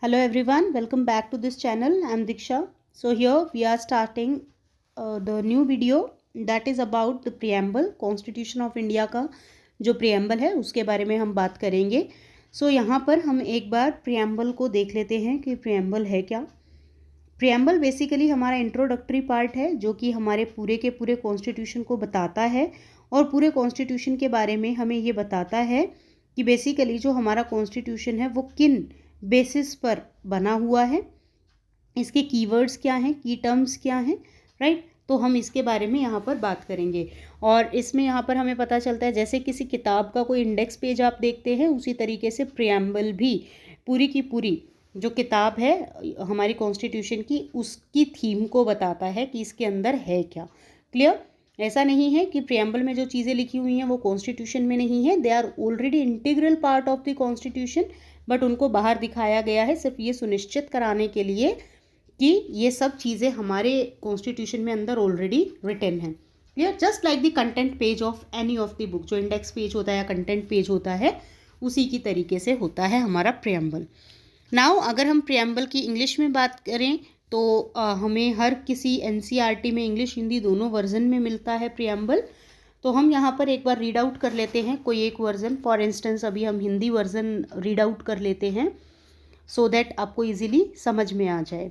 Hello everyone, welcome back to this channel. I am Diksha. So here we are starting the new video that is about the preamble. Constitution of India का जो preamble है उसके बारे में हम बात करेंगे. So यहाँ पर हम एक बार preamble को देख लेते हैं कि preamble है क्या. preamble बेसिकली हमारा इंट्रोडक्टरी पार्ट है जो कि हमारे पूरे के पूरे कॉन्स्टिट्यूशन को बताता है और पूरे कॉन्स्टिट्यूशन के बारे में हमें ये बताता है कि बेसिकली जो हमारा कॉन्स्टिट्यूशन है वो किन बेसिस पर बना हुआ है, इसके कीवर्ड्स क्या हैं, की टर्म्स क्या हैं, राइट. तो हम इसके बारे में यहाँ पर बात करेंगे और इसमें यहाँ पर हमें पता चलता है जैसे किसी किताब का कोई इंडेक्स पेज आप देखते हैं उसी तरीके से प्रियम्बल भी पूरी की पूरी जो किताब है हमारी कॉन्स्टिट्यूशन की उसकी थीम को बताता है कि इसके अंदर है क्या. क्लियर. ऐसा नहीं है कि प्रियम्बल में जो चीज़ें लिखी हुई हैं वो कॉन्स्टिट्यूशन में नहीं है, they are already integral part of the constitution, but उनको बाहर दिखाया गया है सिर्फ ये सुनिश्चित कराने के लिए कि ये सब चीज़ें हमारे कॉन्स्टिट्यूशन में अंदर ऑलरेडी रिटन हैं. Clear. Just like the content page of any of the book, जो इंडेक्स पेज होता है या कंटेंट पेज होता है उसी की तरीके से होता है हमारा प्रियम्बल. नाउ अगर हम प्रियम्बल की इंग्लिश में बात करें तो हमें हर किसी एनसीईआरटी में इंग्लिश हिंदी दोनों वर्जन में मिलता है प्रियम्बल. तो हम यहाँ पर एक बार रीड आउट कर लेते हैं कोई एक वर्जन. फॉर इंस्टेंस अभी हम हिंदी वर्जन रीड आउट कर लेते हैं सो दैट आपको इजीली समझ में आ जाए.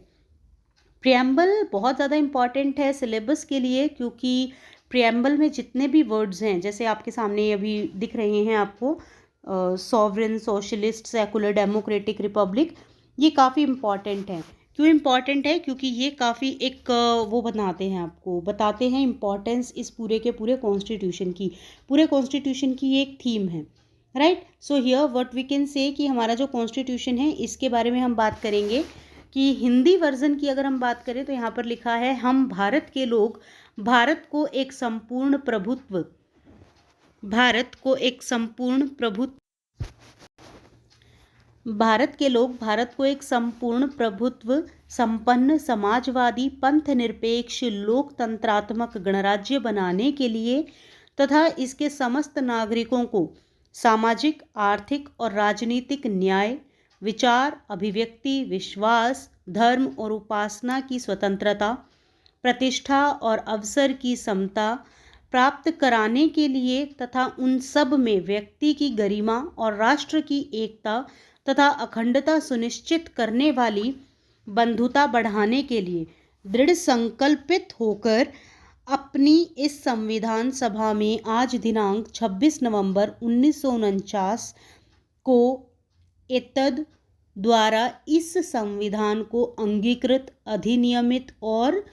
प्रियम्बल बहुत ज़्यादा इम्पॉर्टेंट है सिलेबस के लिए क्योंकि प्रियम्बल में जितने भी वर्ड्स हैं जैसे आपके सामने अभी दिख रहे हैं आपको sovereign, socialist, secular, democratic, Republic, ये काफ़ी इम्पॉर्टेंट है. क्यों इम्पॉर्टेंट है? क्योंकि ये काफ़ी एक वो बनाते हैं, आपको बताते हैं इम्पॉर्टेंस इस पूरे के पूरे कॉन्स्टिट्यूशन की. पूरे कॉन्स्टिट्यूशन की एक थीम है, right. So here what we can say कि हमारा जो कॉन्स्टिट्यूशन है इसके बारे में हम बात करेंगे कि हिंदी वर्जन की अगर हम बात करें तो यहाँ पर लिखा है हम भारत के लोग भारत को एक संपूर्ण प्रभुत्व भारत को एक संपूर्ण प्रभुत्व संपन्न समाजवादी पंथ निरपेक्ष लोकतंत्रात्मक गणराज्य बनाने के लिए तथा इसके समस्त नागरिकों को सामाजिक, आर्थिक और राजनीतिक न्याय, विचार, अभिव्यक्ति, विश्वास, धर्म और उपासना की स्वतंत्रता, प्रतिष्ठा और अवसर की समता प्राप्त कराने के लिए तथा उन सब में व्यक्ति की गरिमा और राष्ट्र की एकता तथा अखंडता सुनिश्चित करने वाली बंधुता बढ़ाने के लिए दृढ़ संकल्पित होकर अपनी इस संविधान सभा में आज दिनांक 26 नवंबर 1949 को एतद द्वारा इस संविधान को अंगीकृत, अधिनियमित और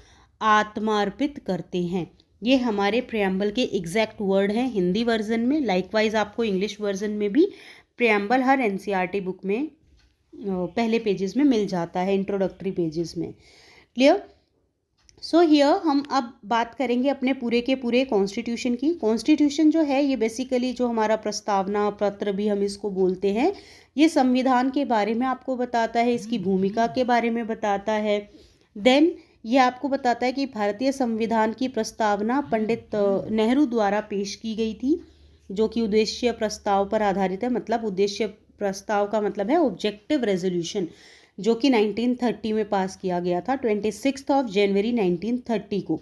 आत्मार्पित करते हैं. ये हमारे प्रियम्बल के एग्जैक्ट वर्ड हैं हिंदी वर्जन में. लाइकवाइज आपको इंग्लिश वर्जन में भी प्रियम्बल हर एनसीईआरटी बुक में पहले पेजेस में मिल जाता है, इंट्रोडक्टरी पेजेस में. क्लियर. सो हियर हम अब बात करेंगे अपने पूरे के पूरे कॉन्स्टिट्यूशन की. कॉन्स्टिट्यूशन जो है ये बेसिकली जो हमारा प्रस्तावना पत्र भी हम इसको बोलते हैं, ये संविधान के बारे में आपको बताता है, इसकी भूमिका के बारे में बताता है. देन ये आपको बताता है कि भारतीय संविधान की प्रस्तावना पंडित नेहरू द्वारा पेश की गई थी जो कि उद्देश्य प्रस्ताव पर आधारित है. मतलब उद्देश्य प्रस्ताव का मतलब है ऑब्जेक्टिव रेजोल्यूशन जो कि 1930 में पास किया गया था, 26 जनवरी 1930 को.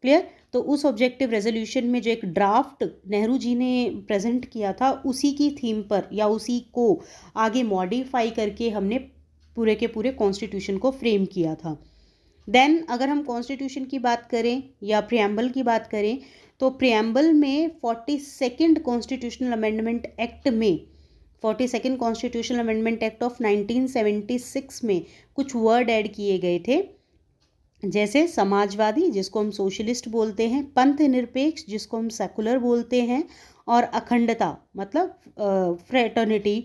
क्लियर. तो उस ऑब्जेक्टिव रेजोल्यूशन में जो एक ड्राफ्ट नेहरू जी ने प्रेजेंट किया था उसी की थीम पर या उसी को आगे मॉडिफाई करके हमने पूरे के पूरे कॉन्स्टिट्यूशन को फ्रेम किया था. देन अगर हम कॉन्स्टिट्यूशन की बात करें या प्रियम्बल की बात करें तो प्रियम्बल में 42nd कॉन्स्टिट्यूशनल अमेंडमेंट एक्ट में 42nd constitutional amendment act of 1976 में कुछ वर्ड ऐड किए गए थे जैसे समाजवादी जिसको हम सोशलिस्ट बोलते हैं, पंथ निरपेक्ष जिसको हम सेकुलर बोलते हैं, और अखंडता मतलब फ्रेटर्निटी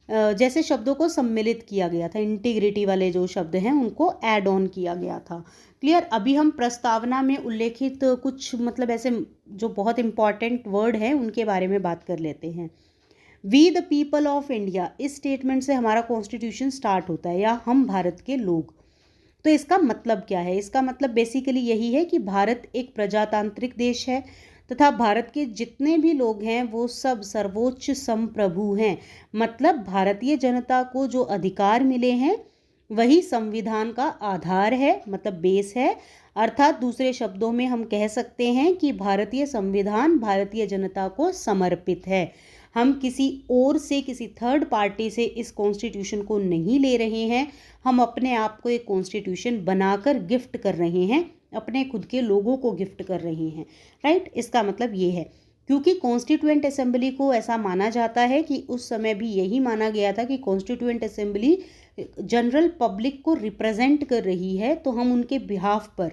जैसे शब्दों को सम्मिलित किया गया था. इंटीग्रिटी वाले जो शब्द हैं उनको ऐड ऑन किया गया था. क्लियर. अभी हम प्रस्तावना में उल्लेखित कुछ मतलब ऐसे जो बहुत इंपॉर्टेंट वर्ड हैं उनके बारे में बात कर लेते हैं. We the people of India, इस स्टेटमेंट से हमारा कॉन्स्टिट्यूशन स्टार्ट होता है, या हम भारत के लोग. तो इसका मतलब क्या है? इसका मतलब बेसिकली यही है कि भारत एक प्रजातांत्रिक देश है तथा भारत के जितने भी लोग हैं वो सब सर्वोच्च संप्रभु हैं। मतलब भारतीय जनता को जो अधिकार मिले हैं वही संविधान का आधार है, मतलब बेस है। अर्थात दूसरे शब्दों में हम कह सकते हैं कि भारतीय संविधान भारतीय जनता को समर्पित है। हम किसी और से, किसी थर्ड पार्टी से इस कॉन्स्टिट्यूशन को नहीं ले रहे हैं, हम अपने आप को एक कॉन्स्टिट्यूशन बनाकर गिफ्ट कर रहे हैं, अपने खुद के लोगों को गिफ्ट कर रहे हैं। राइट, इसका मतलब ये है, क्योंकि कॉन्स्टिट्यूएंट असेंबली को ऐसा माना जाता है कि उस समय भी यही माना गया था कि कॉन्स्टिट्यूएंट असेंबली जनरल पब्लिक को रिप्रेजेंट कर रही है, तो हम उनके बिहाफ पर,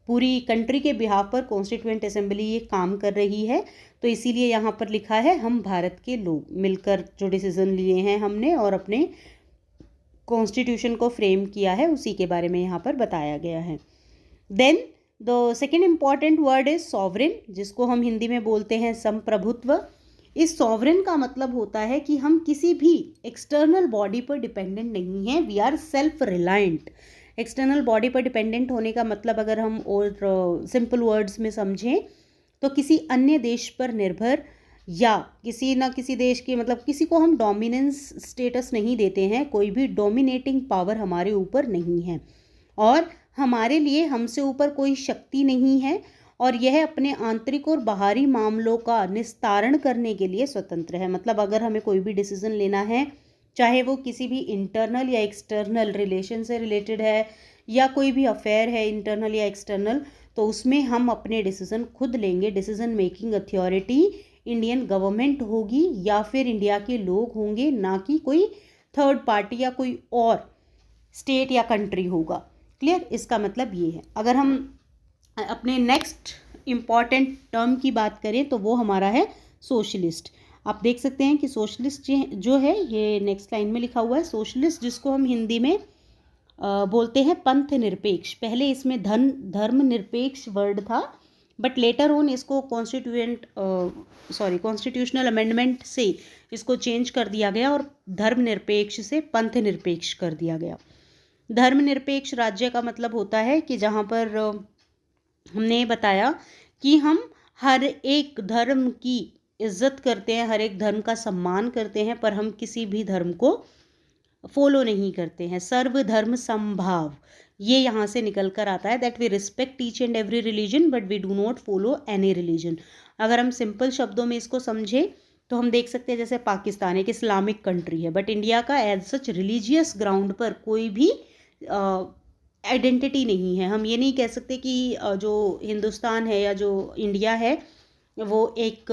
पूरी कंट्री के बिहाफ पर कॉन्स्टिट्यूएंट असेंबली ये काम कर रही है। तो इसीलिए यहाँ पर लिखा है हम भारत के लोग मिलकर जो डिसीजन लिए हैं हमने और अपने कॉन्स्टिट्यूशन को फ्रेम किया है, उसी के बारे में यहाँ पर बताया गया है। Then the second important word is sovereign, जिसको हम हिंदी में बोलते हैं संप्रभुत्व। इस सॉवरेन का मतलब होता है कि हम किसी भी एक्सटर्नल बॉडी पर डिपेंडेंट नहीं हैं, we are self reliant. External body पर डिपेंडेंट होने का मतलब अगर हम और सिंपल वर्ड्स में समझें तो किसी अन्य देश पर निर्भर या किसी ना किसी देश की, मतलब किसी को हम डोमिनेंस स्टेटस नहीं देते हैं, कोई भी डोमिनेटिंग पावर हमारे ऊपर नहीं है और हमारे लिए हमसे ऊपर कोई शक्ति नहीं है और यह अपने आंतरिक और बाहरी मामलों का निस्तारण करने के लिए स्वतंत्र है। मतलब अगर हमें कोई भी डिसीजन लेना है, चाहे वो किसी भी इंटरनल या एक्सटर्नल रिलेशन से रिलेटेड है या कोई भी अफेयर है इंटरनल या एक्सटर्नल, तो उसमें हम अपने डिसीजन खुद लेंगे। Decision making authority Indian government होगी या फिर इंडिया के लोग होंगे, ना कि कोई थर्ड पार्टी या कोई और स्टेट या कंट्री होगा। क्लियर, इसका मतलब ये है। अगर हम अपने नेक्स्ट इम्पॉर्टेंट टर्म की बात करें तो वो हमारा है सोशलिस्ट। आप देख सकते हैं कि सोशलिस्ट जो है ये नेक्स्ट लाइन में लिखा हुआ है। सोशलिस्ट, जिसको हम हिंदी में बोलते हैं पंथ निरपेक्ष। पहले इसमें धर्म निरपेक्ष वर्ड था, बट लेटर ऑन इसको कॉन्स्टिट्यूशनल अमेंडमेंट से इसको चेंज कर दिया गया और धर्म निरपेक्ष से पंथ निरपेक्ष कर दिया गया। धर्म निरपेक्ष राज्य का मतलब होता है कि जहाँ पर हमने बताया कि हम हर एक धर्म की इज्जत करते हैं, हर एक धर्म का सम्मान करते हैं, पर हम किसी भी धर्म को फॉलो नहीं करते हैं। सर्वधर्म समभाव, ये यहाँ से निकल कर आता है, that we respect each and every religion but we do not follow any religion. अगर हम सिंपल शब्दों में इसको समझें तो हम देख सकते हैं जैसे पाकिस्तान एक इस्लामिक कंट्री है, बट इंडिया का एज सच रिलीजियस ग्राउंड पर कोई भी आइडेंटिटी नहीं है। हम ये नहीं कह सकते कि जो हिंदुस्तान है या जो इंडिया है वो एक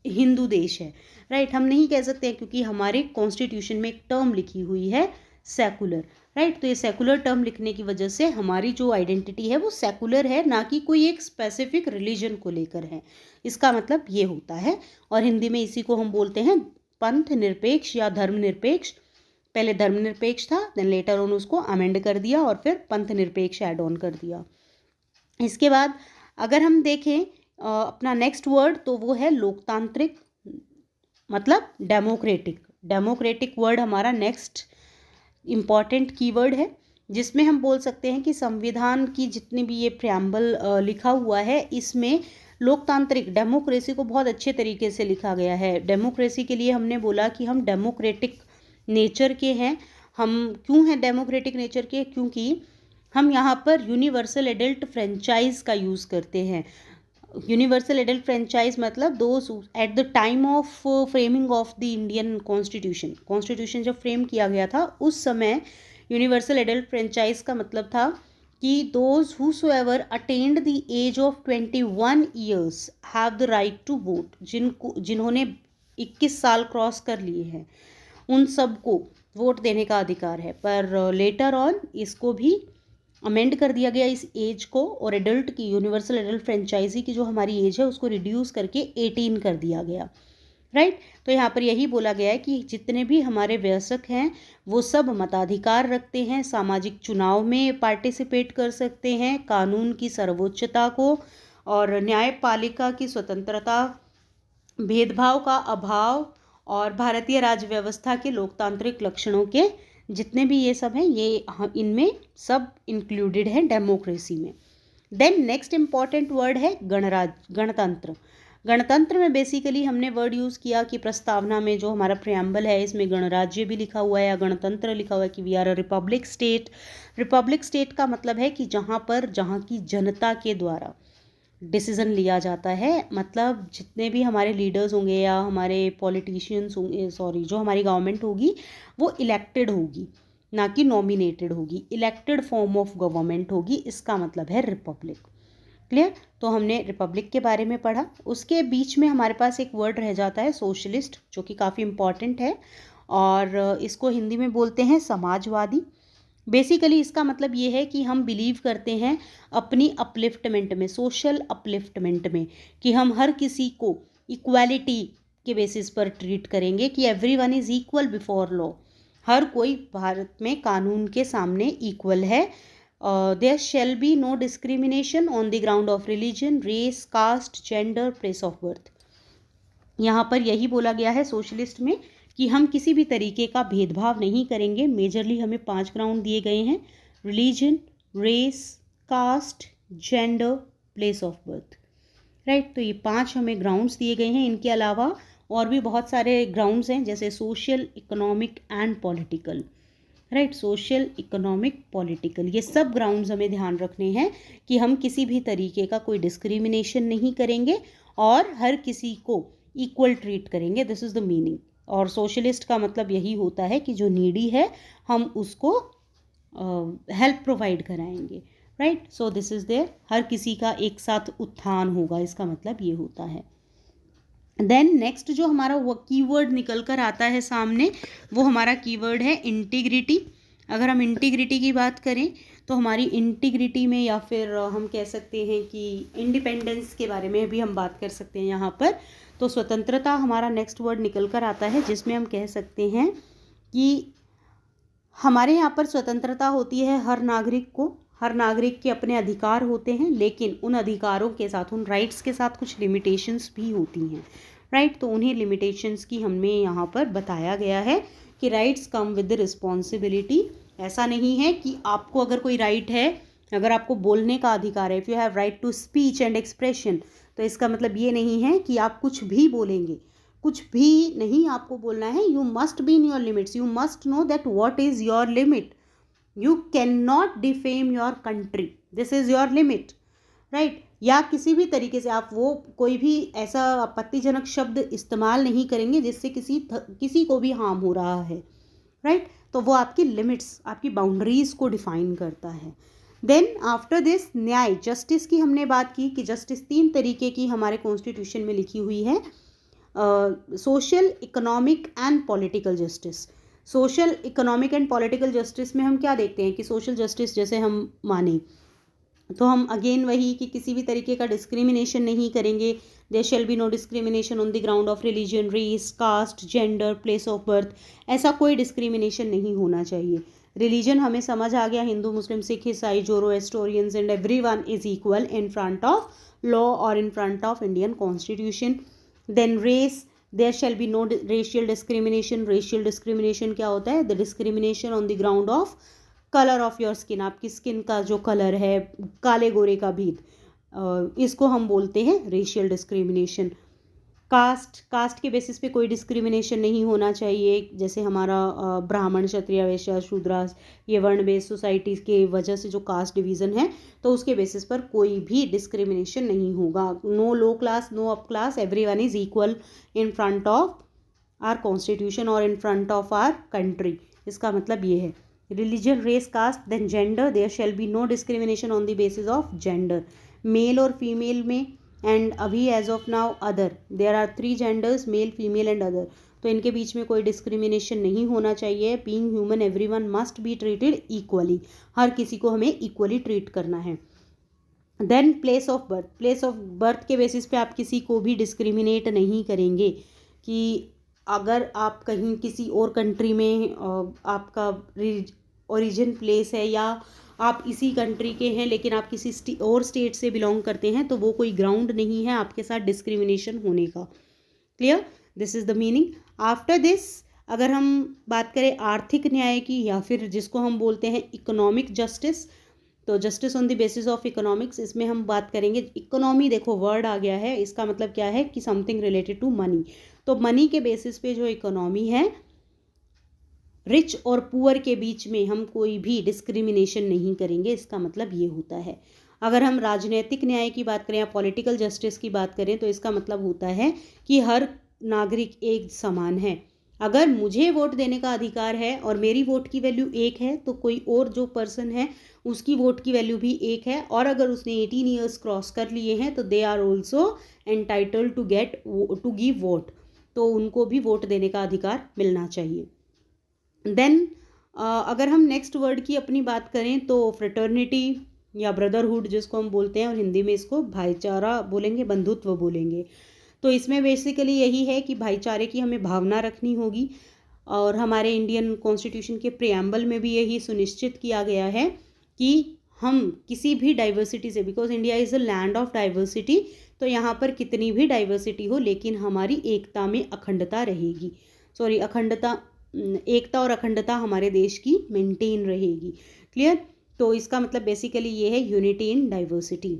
हिंदू देश है। राइट, हम नहीं कह सकते क्योंकि हमारे कॉन्स्टिट्यूशन में एक टर्म लिखी हुई है सेकुलर। राइट, तो ये सेकुलर टर्म लिखने की वजह से हमारी जो आइडेंटिटी है वो सेकुलर है, ना कि कोई एक स्पेसिफिक रिलीजन को लेकर है। इसका मतलब ये होता है। और हिंदी में इसी को हम बोलते हैं पंथ निरपेक्ष या धर्म निरपेक्ष। पहले धर्म निरपेक्ष था, देन लेटर ऑन उसको अमेंड कर दिया और फिर पंथ निरपेक्ष ऐड ऑन कर दिया। इसके बाद अगर हम देखें अपना नेक्स्ट वर्ड तो वो है लोकतांत्रिक, मतलब डेमोक्रेटिक। डेमोक्रेटिक वर्ड हमारा नेक्स्ट इम्पॉर्टेंट कीवर्ड है, जिसमें हम बोल सकते हैं कि संविधान की जितनी भी ये प्रेम्बल लिखा हुआ है इसमें लोकतांत्रिक डेमोक्रेसी को बहुत अच्छे तरीके से लिखा गया है। डेमोक्रेसी के लिए हमने बोला कि हम डेमोक्रेटिक नेचर के हैं। हम क्यों हैं डेमोक्रेटिक नेचर के? क्योंकि हम यहाँ पर यूनिवर्सल एडल्ट फ्रेंचाइज का यूज़ करते हैं। यूनिवर्सल एडल्ट फ्रेंचाइज मतलब those at the time of framing of the Indian constitution जब फ्रेम किया गया था उस समय यूनिवर्सल एडल्ट फ्रेंचाइज का मतलब था कि those whosoever attend the age of 21 years have the right to vote. जिन्होंने 21 साल क्रॉस कर लिए हैं उन सबको वोट देने का अधिकार है। पर लेटर ऑन इसको भी अमेंड कर दिया गया इस एज को, और एडल्ट की यूनिवर्सल एडल्ट फ्रेंचाइजी की जो हमारी एज है उसको रिड्यूस करके 18 कर दिया गया। राइट, तो यहाँ पर यही बोला गया है कि जितने भी हमारे वयस्क हैं वो सब मताधिकार रखते हैं, सामाजिक चुनाव में पार्टिसिपेट कर सकते हैं, कानून की सर्वोच्चता को और न्यायपालिका की स्वतंत्रता, भेदभाव का अभाव और भारतीय राज्य व्यवस्था के लोकतांत्रिक लक्षणों के जितने भी ये सब हैं ये इनमें सब इंक्लूडेड हैं डेमोक्रेसी में। देन नेक्स्ट इंपॉर्टेंट वर्ड है गणतंत्र। गणतंत्र में बेसिकली हमने वर्ड यूज़ किया कि प्रस्तावना में जो हमारा प्रियम्बल है इसमें गणराज्य भी लिखा हुआ है या गणतंत्र लिखा हुआ है कि we are a republic state. Republic state का मतलब है कि जहाँ की जनता के द्वारा डिसीज़न लिया जाता है, मतलब जितने भी हमारे लीडर्स होंगे या हमारे पॉलिटिशियंस होंगे, सॉरी, जो हमारी गवर्नमेंट होगी वो इलेक्टेड होगी, ना कि नॉमिनेटेड होगी, इलेक्टेड फॉर्म ऑफ गवर्नमेंट होगी, इसका मतलब है रिपब्लिक। क्लियर? तो हमने रिपब्लिक के बारे में पढ़ा। उसके बीच में हमारे पास एक वर्ड रह जाता है सोशलिस्ट, जो कि काफ़ी इम्पॉर्टेंट है और इसको हिंदी में बोलते हैं समाजवादी। बेसिकली इसका मतलब ये है कि हम बिलीव करते हैं अपनी अपलिफ्टमेंट में, सोशल अपलिफ्टमेंट में, कि हम हर किसी को इक्वालिटी के बेसिस पर ट्रीट करेंगे, कि everyone is equal before law, हर कोई भारत में कानून के सामने इक्वल है। There shall be no discrimination on the ground of religion, race, caste, gender, place of birth. यहाँ पर यही बोला गया है सोशलिस्ट में कि हम किसी भी तरीके का भेदभाव नहीं करेंगे। मेजरली हमें 5 ग्राउंड दिए गए हैं: religion, race, caste, gender, place of birth. Right, तो ये 5 हमें ग्राउंड्स दिए गए हैं। इनके अलावा और भी बहुत सारे ग्राउंड्स हैं, जैसे social, economic and political. Right, social, economic, political, ये सब ग्राउंड्स हमें ध्यान रखने हैं कि हम किसी भी तरीके का कोई डिस्क्रिमिनेशन नहीं करेंगे और हर किसी को इक्वल ट्रीट करेंगे। This is the meaning. और सोशलिस्ट का मतलब यही होता है कि जो नीडी है हम उसको हेल्प प्रोवाइड कराएंगे। Right, so this is there, हर किसी का एक साथ उत्थान होगा, इसका मतलब ये होता है। देन नेक्स्ट जो हमारा वो कीवर्ड निकल कर आता है सामने, वो हमारा कीवर्ड है इंटीग्रिटी। अगर हम इंटीग्रिटी की बात करें तो हमारी इंटीग्रिटी में, या फिर हम कह सकते हैं कि इंडिपेंडेंस के बारे में भी हम बात कर सकते हैं यहाँ पर। तो स्वतंत्रता हमारा नेक्स्ट वर्ड निकल कर आता है, जिसमें हम कह सकते हैं कि हमारे यहाँ पर स्वतंत्रता होती है हर नागरिक को, हर नागरिक के अपने अधिकार होते हैं, लेकिन उन अधिकारों के साथ, उन राइट्स के साथ कुछ लिमिटेशंस भी होती हैं। राइट, तो उन्हीं लिमिटेशंस की हमें यहाँ पर बताया गया है कि राइट्स कम विद रिस्पॉन्सिबिलिटी। ऐसा नहीं है कि आपको अगर कोई राइट है, अगर आपको बोलने का अधिकार है, if you have right to speech and expression, तो इसका मतलब ये नहीं है कि आप कुछ भी बोलेंगे, कुछ भी नहीं आपको बोलना है। You must be in your limits, you must know that what is your limit. You can not defame your country, this is your limit. Right, या किसी भी तरीके से आप वो कोई भी ऐसा आपत्तिजनक शब्द इस्तेमाल नहीं करेंगे जिससे किसी को भी हार्म हो रहा है। राइट, तो वो आपकी लिमिट्स, आपकी बाउंड्रीज को डिफाइन करता है। देन आफ्टर दिस न्याय, जस्टिस की हमने बात की कि जस्टिस 3 तरीके की हमारे कॉन्स्टिट्यूशन में लिखी हुई है: social, economic and political justice. Social, economic and political justice में हम क्या देखते हैं कि सोशल जस्टिस जैसे हम माने तो हम अगेन वही कि किसी भी तरीके का डिस्क्रिमिनेशन नहीं करेंगे। There shall be no discrimination on the ground of religion, race, caste, gender, place of birth. ऐसा कोई डिस्क्रिमिनेशन नहीं होना चाहिए। रिलीजन हमें समझ आ गया, हिंदू, मुस्लिम, सिख, ईसाई, Zoroastrians and everyone is equal in front of law और in front of Indian constitution. Then race, there shall be no racial discrimination. Racial discrimination क्या होता है? The discrimination on the ground of colour of your skin, आपकी skin का जो colour है, काले गोरे का भेद, इसको हम बोलते हैं रेशियल डिस्क्रिमिनेशन। कास्ट के बेसिस पे कोई डिस्क्रिमिनेशन नहीं होना चाहिए, जैसे हमारा ब्राह्मण, क्षत्रिय, वैश्य, शूद्र, ये वर्ण बेस्ड सोसाइटी के वजह से जो कास्ट डिवीज़न है, तो उसके बेसिस पर कोई भी डिस्क्रिमिनेशन नहीं होगा। No low class, no up class, everyone is equal in front of our constitution और in front of our country. इसका मतलब ये है। Religion, race, caste, then gender, there shall be no discrimination on the basis of gender. Male और female में, and अभी as of now other, there are 3 genders, male, female and other. तो इनके बीच में कोई डिस्क्रिमिनेशन नहीं होना चाहिए। Being human everyone must be treated equally, हर किसी को हमें इक्वली ट्रीट करना है। Then place of birth, place of birth के बेसिस पे आप किसी को भी डिस्क्रिमिनेट नहीं करेंगे कि अगर आप कहीं किसी और कंट्री में आपका ओरिजिन प्लेस है, या आप इसी कंट्री के हैं लेकिन आप किसी और स्टेट से बिलोंग करते हैं, तो वो कोई ग्राउंड नहीं है आपके साथ डिस्क्रिमिनेशन होने का। Clear? This is the meaning. After this अगर हम बात करें आर्थिक न्याय की, या फिर जिसको हम बोलते हैं इकोनॉमिक जस्टिस, तो justice on the basis of economics, इसमें हम बात करेंगे इकोनॉमी, देखो वर्ड आ गया है, इसका मतलब क्या है कि समथिंग रिलेटेड टू मनी। तो मनी के बेसिस पे जो इकोनॉमी है, रिच और पुअर के बीच में हम कोई भी डिस्क्रिमिनेशन नहीं करेंगे, इसका मतलब ये होता है। अगर हम राजनीतिक न्याय की बात करें या पॉलिटिकल जस्टिस की बात करें तो इसका मतलब होता है कि हर नागरिक एक समान है। अगर मुझे वोट देने का अधिकार है और मेरी वोट की वैल्यू 1 है तो कोई और जो पर्सन है उसकी वोट की वैल्यू भी 1 है, और अगर उसने 18 ईयर्स क्रॉस कर लिए हैं तो they are also entitled to give vote, तो उनको भी वोट देने का अधिकार मिलना चाहिए। देन अगर हम नेक्स्ट वर्ड की अपनी बात करें तो फ्रेटर्निटी या ब्रदरहुड जिसको हम बोलते हैं, और हिंदी में इसको भाईचारा बोलेंगे, बंधुत्व बोलेंगे। तो इसमें बेसिकली यही है कि भाईचारे की हमें भावना रखनी होगी, और हमारे इंडियन कॉन्स्टिट्यूशन के प्रियम्बल में भी यही सुनिश्चित किया गया है कि हम किसी भी डाइवर्सिटी से, because India is a land of diversity, तो यहाँ पर कितनी भी डाइवर्सिटी हो लेकिन हमारी एकता में अखंडता रहेगी, एकता और अखंडता हमारे देश की मेंटेन रहेगी। क्लियर? तो इसका मतलब बेसिकली ये है unity in diversity,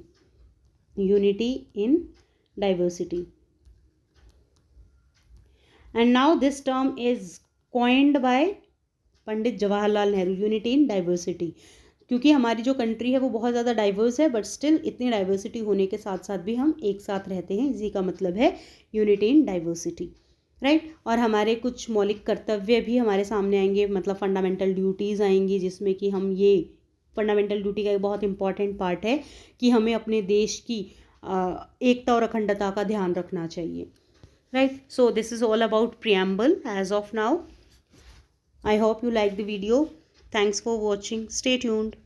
unity in diversity. And now this term is coined by Pandit Jawaharlal Nehru, unity in diversity, क्योंकि हमारी जो कंट्री है वो बहुत ज़्यादा डाइवर्स है, बट स्टिल इतनी डाइवर्सिटी होने के साथ साथ भी हम एक साथ रहते हैं, इसी का मतलब है यूनिटी इन डाइवर्सिटी, राइट। और हमारे कुछ मौलिक कर्तव्य भी हमारे सामने आएंगे, मतलब फंडामेंटल ड्यूटीज़ आएंगी, जिसमें कि हम ये फंडामेंटल ड्यूटी का एक बहुत इंपॉर्टेंट पार्ट है कि हमें अपने देश की एकता और अखंडता का ध्यान रखना चाहिए, right. So this is all about preamble as of now. I hope you like the video. Thanks for watching. Stay tuned.